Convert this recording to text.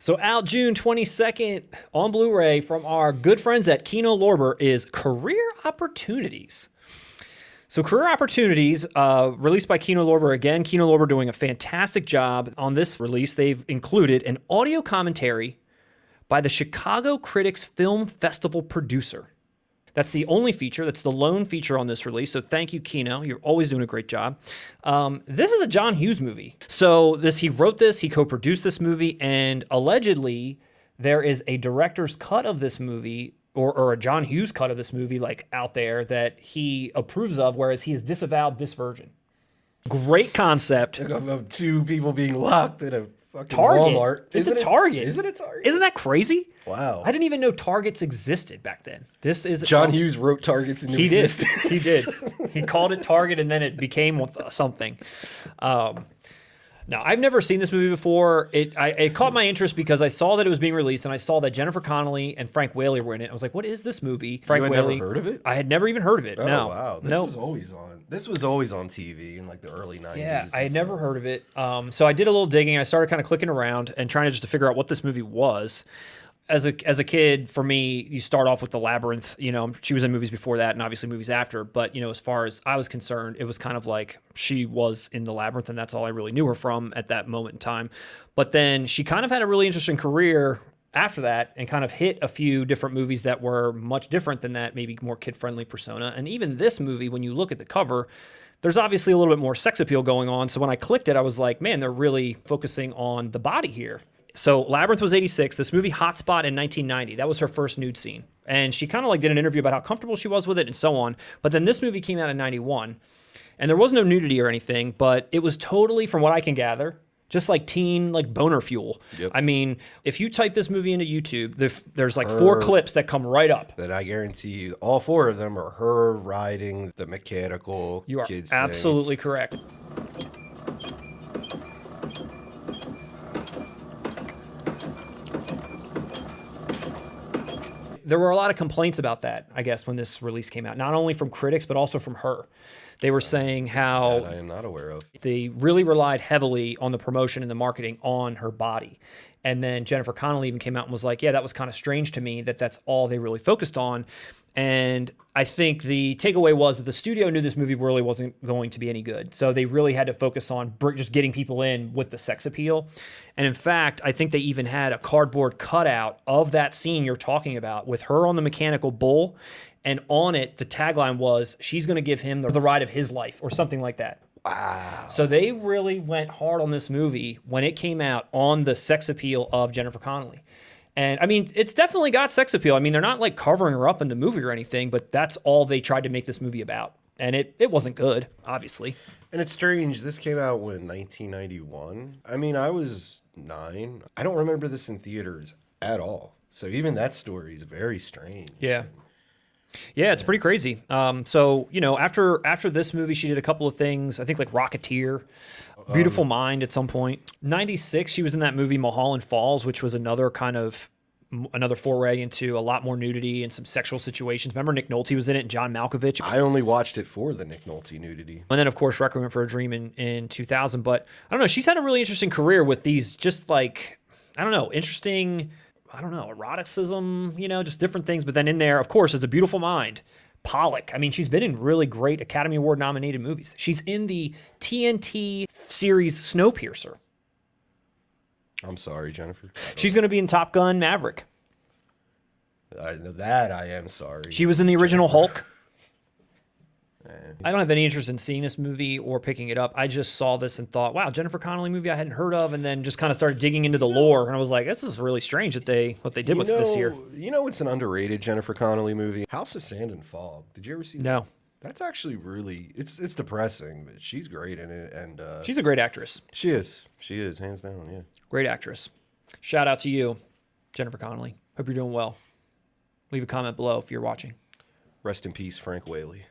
So out June 22nd on Blu-ray from our good friends at KINO is Career Opportunities. So Career Opportunities, released by KINO again. KINO doing a fantastic job on this release. They've included an audio commentary by the Chicago Critics Film Festival producer. That's the only feature. That's the lone feature on this release. So thank you, KINO. You're always doing a great job. This is a John Hughes movie. So he wrote this, he co-produced this movie, and allegedly there is a director's cut of this movie or a John Hughes cut of this movie like out there that he approves of, whereas he has disavowed this version. Great concept. Of two people being locked in a fucking Target. Walmart. It's a Target. Is it a Target? Isn't that crazy? Wow. I didn't even know Targets existed back then. This is John Hughes wrote Targets into existence. He did. He called it Target, and then it became something. Now, I've never seen this movie before. It caught my interest because I saw that it was being released, and I saw that Jennifer Connelly and Frank Whaley were in it. I was like, what is this movie? Frank Whaley. Never heard of it? I had never even heard of it. Oh, no. wow. This was always on. This was always on TV in like the early 90s. Yeah, I had never heard of it. So I did a little digging. I started kind of clicking around and trying to figure out what this movie was. As a kid, for me, you start off with The Labyrinth. You know, she was in movies before that and obviously movies after. But, you know, as far as I was concerned, it was kind of like she was in The Labyrinth, and that's all I really knew her from at that moment in time. But then she kind of had a really interesting career after that and kind of hit a few different movies that were much different than that, maybe more kid-friendly persona. And even this movie, when you look at the cover, there's obviously a little bit more sex appeal going on. So when I clicked it, I was like, man, they're really focusing on the body here. So Labyrinth was 86. This movie, Hot Spot, in 1990. That was her first nude scene. And she kind of like did an interview about how comfortable she was with it and so on. But then this movie came out in 91. And there was no nudity or anything, but it was totally, from what I can gather, just like teen like boner fuel. Yep. I mean, if you type this movie into YouTube, there's like 4 clips that come right up. That I guarantee you, all 4 of them are her riding the mechanical You are kids absolutely correct. There were a lot of complaints about that, I guess, when this release came out, not only from critics, but also from her. They were saying how I am not aware of. They really relied heavily on the promotion and the marketing on her body. And then Jennifer Connelly even came out and was like, yeah, that was kind of strange to me that that's all they really focused on. And I think the takeaway was that the studio knew this movie really wasn't going to be any good. So they really had to focus on just getting people in with the sex appeal. And in fact, I think they even had a cardboard cutout of that scene you're talking about with her on the mechanical bull. And on it, the tagline was, she's going to give him the ride of his life or something like that. Wow. So they really went hard on this movie when it came out on the sex appeal of Jennifer Connelly. And I mean, it's definitely got sex appeal. I mean, they're not like covering her up in the movie or anything, but that's all they tried to make this movie about. And it wasn't good, obviously. And it's strange. This came out when 1991. I mean, I was 9. I don't remember this in theaters at all. So even that story is very strange. Yeah. Yeah, it's pretty crazy. So, you know, after this movie, she did a couple of things, I think like Rocketeer, Beautiful Mind at some point. 96, she was in that movie Mulholland Falls, which was another foray into a lot more nudity and some sexual situations. Remember Nick Nolte was in it and John Malkovich? I only watched it for the Nick Nolte nudity. And then, of course, Requiem for a Dream in 2000. But I don't know, she's had a really interesting career with these just like, I don't know, interesting... eroticism, you know, just different things. But then in there, of course, is A Beautiful Mind, Pollock. I mean, she's been in really great Academy Award nominated movies. She's in the TNT series Snowpiercer. I'm sorry, Jennifer. She's going to be in Top Gun Maverick. I am sorry. She was in the original Hulk. I don't have any interest in seeing this movie or picking it up. I just saw this and thought, wow, Jennifer Connelly movie I hadn't heard of, and then just kind of started digging into the lore, and I was like, this is really strange what they did with this here. You know it's an underrated Jennifer Connelly movie? House of Sand and Fog. Did you ever see that? No. That's actually really, it's depressing, but she's great in it. And she's a great actress. She is, hands down, yeah. Great actress. Shout out to you, Jennifer Connelly. Hope you're doing well. Leave a comment below if you're watching. Rest in peace, Frank Whaley.